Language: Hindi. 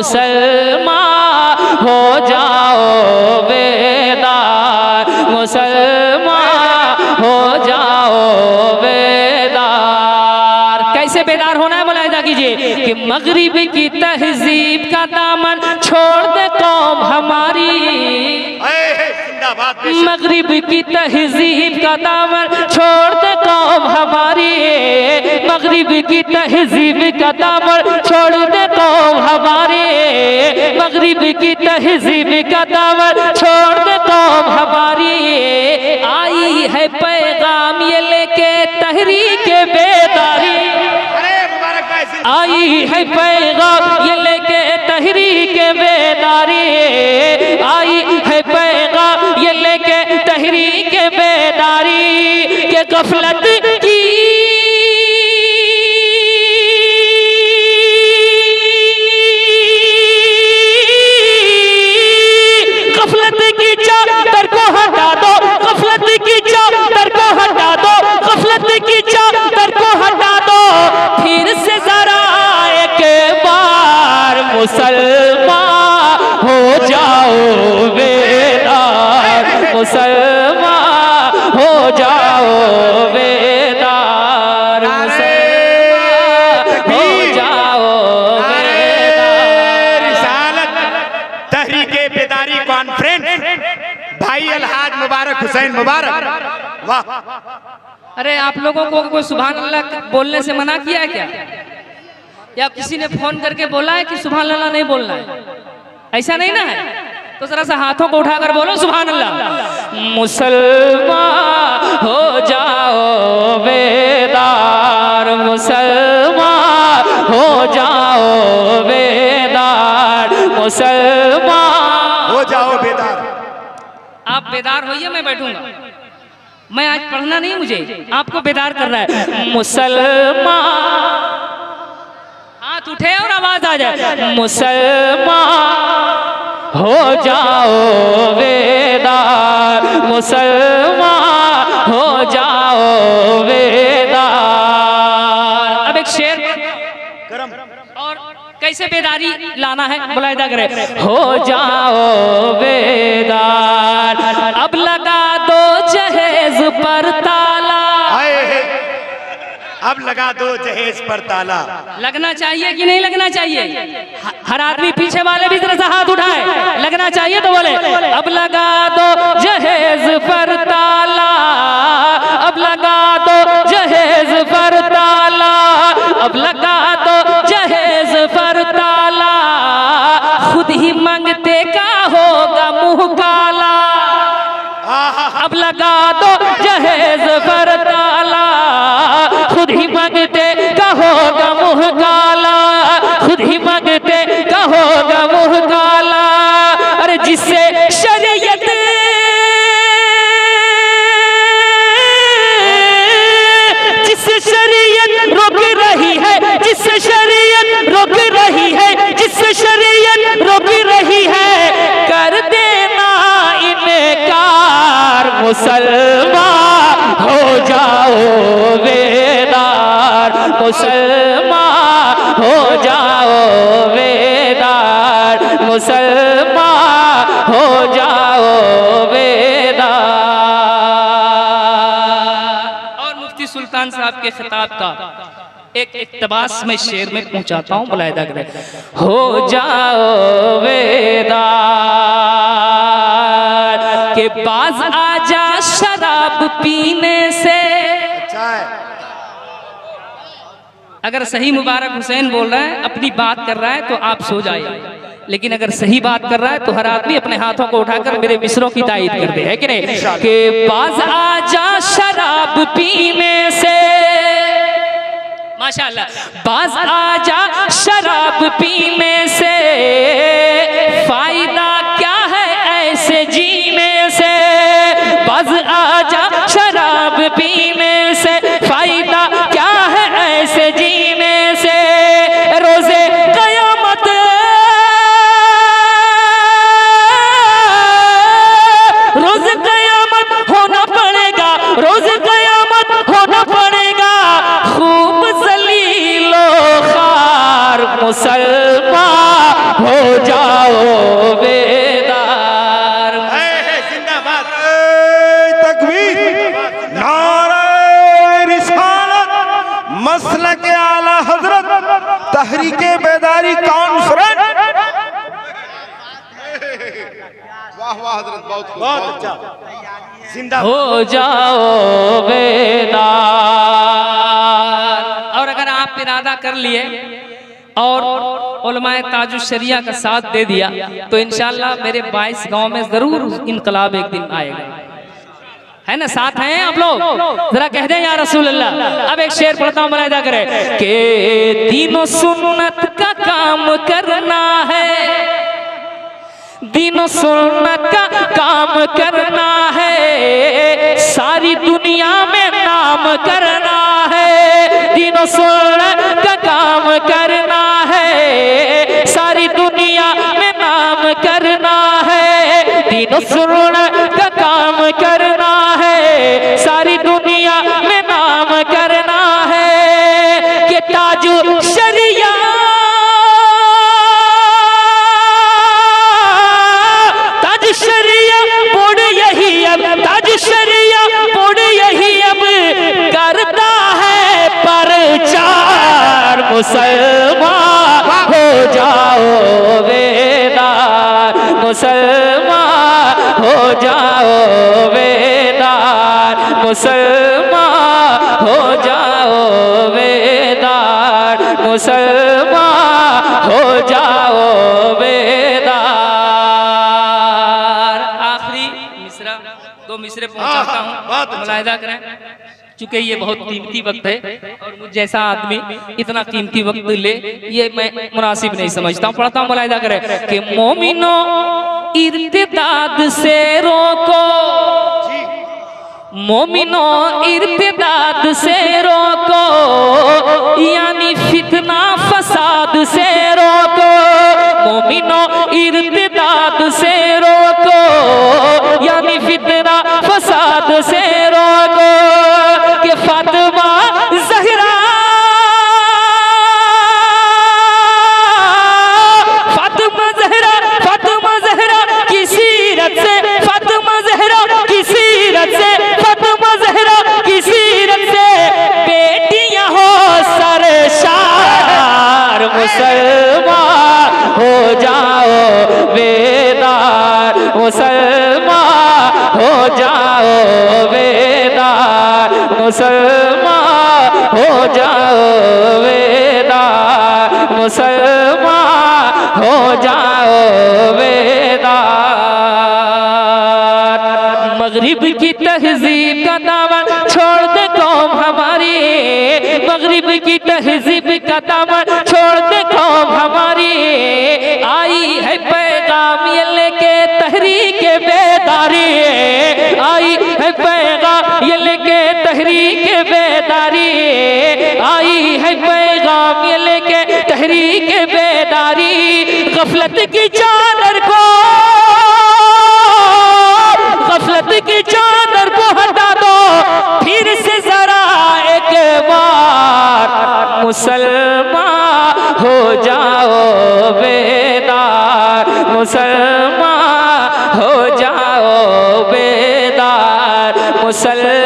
मुसलमान हो जाओ बेदार, मुसलमान हो जाओ बेदार। कैसे बेदार होना है मुलाहिजा कीजिए कि मगरिब की तहजीब का दामन छोड़ दे कौम हमारी, मगरिब की तहजीब का दामन छोड़ दे कौम हमारी, मगरिब की तहजीब का दामन छोड़ दे कौम हमारी, मगरिब की तहजीब का दामन छोड़ दे कौम हमारी। आई है पैगाम ये लेके तहरीक बेदारी, आई है पैगाम ये लेके तहरीक बेदारी, आई है पैगाम ये लेके तहरीक बेदारी के गफलत की चादर को हटा दो, गफलत की चादर को हटा दो, गफलत की चादर को हटा दो, फिर से जरा एक बार मुसलमान हो जाओ बेदार, मुसलमान हो जाओ बेदार, मुसलमान हो जाओ बेदार। रिसालत तहरीके बेदारी कॉन्फ्रेंस भाई अलहाज मुबारक हुसैन मुबारक। वाह! अरे आप लोगों को कोई सुभान अल्लाह बोलने से मना किया है क्या, या किसी ने फोन करके बोला है कि सुभान अल्लाह नहीं बोलना है? ऐसा नहीं ना है, तो जरा सा हाथों को उठाकर बोलो सुभान अल्लाह। मुसलमान हो जाओ बेदार, मुसलमान हो जाओ बेदार, मुसलमान हो जाओ बेदार। आप बेदार होइए, मैं बैठूंगा। मैं आज पढ़ना नहीं, मुझे आपको बेदार करना है। मुसलमान, हाथ उठे और आवाज आ जाए, मुसलमान हो जाओ बेदार, मुसलमान हो जाओ बेदार। अब एक शेर और कैसे बेदारी लाना है मुलाहिजा करें। हो जाओ बेदार, अब लगा दो जहेज पर ताला, अब लगा दो जहेज पर ताला। लगना चाहिए कि नहीं लगना चाहिए? हर आदमी, पीछे वाले भी जरा सा हाथ उठाए, लगना चाहिए तो बोले। अब लगा दो जहेज पर ताला, अब लगा दो जहेज पर ताला, अब लगा दो जहेज पर ताला, खुद ही मांगते का होगा मुंह काला। अब लगा दो जहेज पर ताला, खुद ही मांगते का होगा मुंह काला, खुद ही मांगते का होगा मुंह काला। अरे जिससे शरीयत रोक रही है, जिससे शरीयत रोक रही है, जिससे शरीयत रोक रही है, कर देना इनकार, मुसलमान हो जाओ बेदार, मुसलमान हो जाओ बेदार, मुसलमान हो जाओ बेदार। और मुफ्ती सुल्तान साहब के खिताब का एक इक्तबास में शेर में पहुंचाता हूं, मुलाहिजा करें। हो जाओ बेदार के बाज आजा शराब पीने से। अगर सही मुबारक हुसैन बोल रहा है, अपनी बात कर रहा है तो आप सो जाइए, लेकिन अगर सही बात कर रहा है तो हर आदमी अपने हाथों को उठाकर मेरे मिसरों की तायीद कर दे, है कि नहीं? के बाज आजा शराब पीने से, माशाअल्लाह, बाज आजा शराब पीने से, फायदा क्या है ऐसे जीने से, बाज आजा शराब पीने से, फायदा क्या है ऐसे जीने से, रोजे कयामत होना पड़ेगा, रोजे कयामत होना पड़ेगा, खूब जलीलो खार मुसलमान हो जाओ बेदार। जिंदाबाद। तकबीर, नारे रिसालत, मसलक आला हजरत, तहरीके बेदारी कॉन्फ्रेंस। वाह वाह हजरत, बहुत अच्छा जिंदाबाद। हो जाओ बेदार। और अगर आप इरादा कर लिए और उलमाए ताजुश शरिया का साथ दे दिया तो इंशाल्लाह मेरे 22 गांव में जरूर इनकलाब एक दिन आएगा। है ना, साथ हैं आप लोग? जरा कह दें या रसूल अल्लाह। अब एक शेर पढ़ता हूं, मुलाहिदा करें कि दीनों सुन्नत का काम करना है, दीनों सुन्नत का काम करना है, सारी दुनिया में नाम करना है। दीनों सुन्नत का काम करना है, सारी दुनिया में नाम करना है। दीनों सुन्नत का काम करना है, सारी दुनिया में नाम करना है। कि ताजु शरिया मुसलमान हो जाओ बेदार, मुसलमान हो जाओ बेदार, मुसलमान हो जाओ बेदार, मुसलमान हो जाओ बेदार। आखिरी मिसरा, 2 मिसरे पहुंचाता हूँ, मुलाहिदा करें। चूंकि ये बहुत कीमती वक्त है और मुझ जैसा आदमी इतना कीमती वक्त ले, ये मैं मुनासिब नहीं समझता हूँ। पढ़ता हूँ, मुलाहिदा करें कि मोमिनो इर्तिदाद से रोको, मोमिनो इर्तिदाद से रोको, यानी फितना फसाद से रोको। मोमिनो इर्तिदाद से रोको, यानी फितना फसाद से रोको। कि फातिमा ज़हरा, फातिमा ज़हरा, फातिमा ज़हरा की सीरत से, फातिमा ज़हरा की सीरत से, फातिमा ज़हरा की सीरत से बेटियां हो सरशार। मुसलमान हो जाओ बेदार, मुसलमान हो जाओ बेदार, मुसलमान हो जाओ बेदार, मुसलमान हो जाओ बेदार। मगरिब की तहजीब का दामन छोड़ दे कौम हमारी, मगरिब की तहजीब का दामन छोड़ दे कौम हमारी। आई है पैगाम ये लेके तहरीक बेदारी, आई है पैगाम ये लेके तहरीक बेदारी, आई है पैगाम ये लेके तहरीक बेदारी। गफलत की चादर को, गफलत की चादर को हटा दो फिर से जरा एक बार। मुसलमान हो जाओ बेदार, मुसलमान हो जाओ बेदार, मुसलमान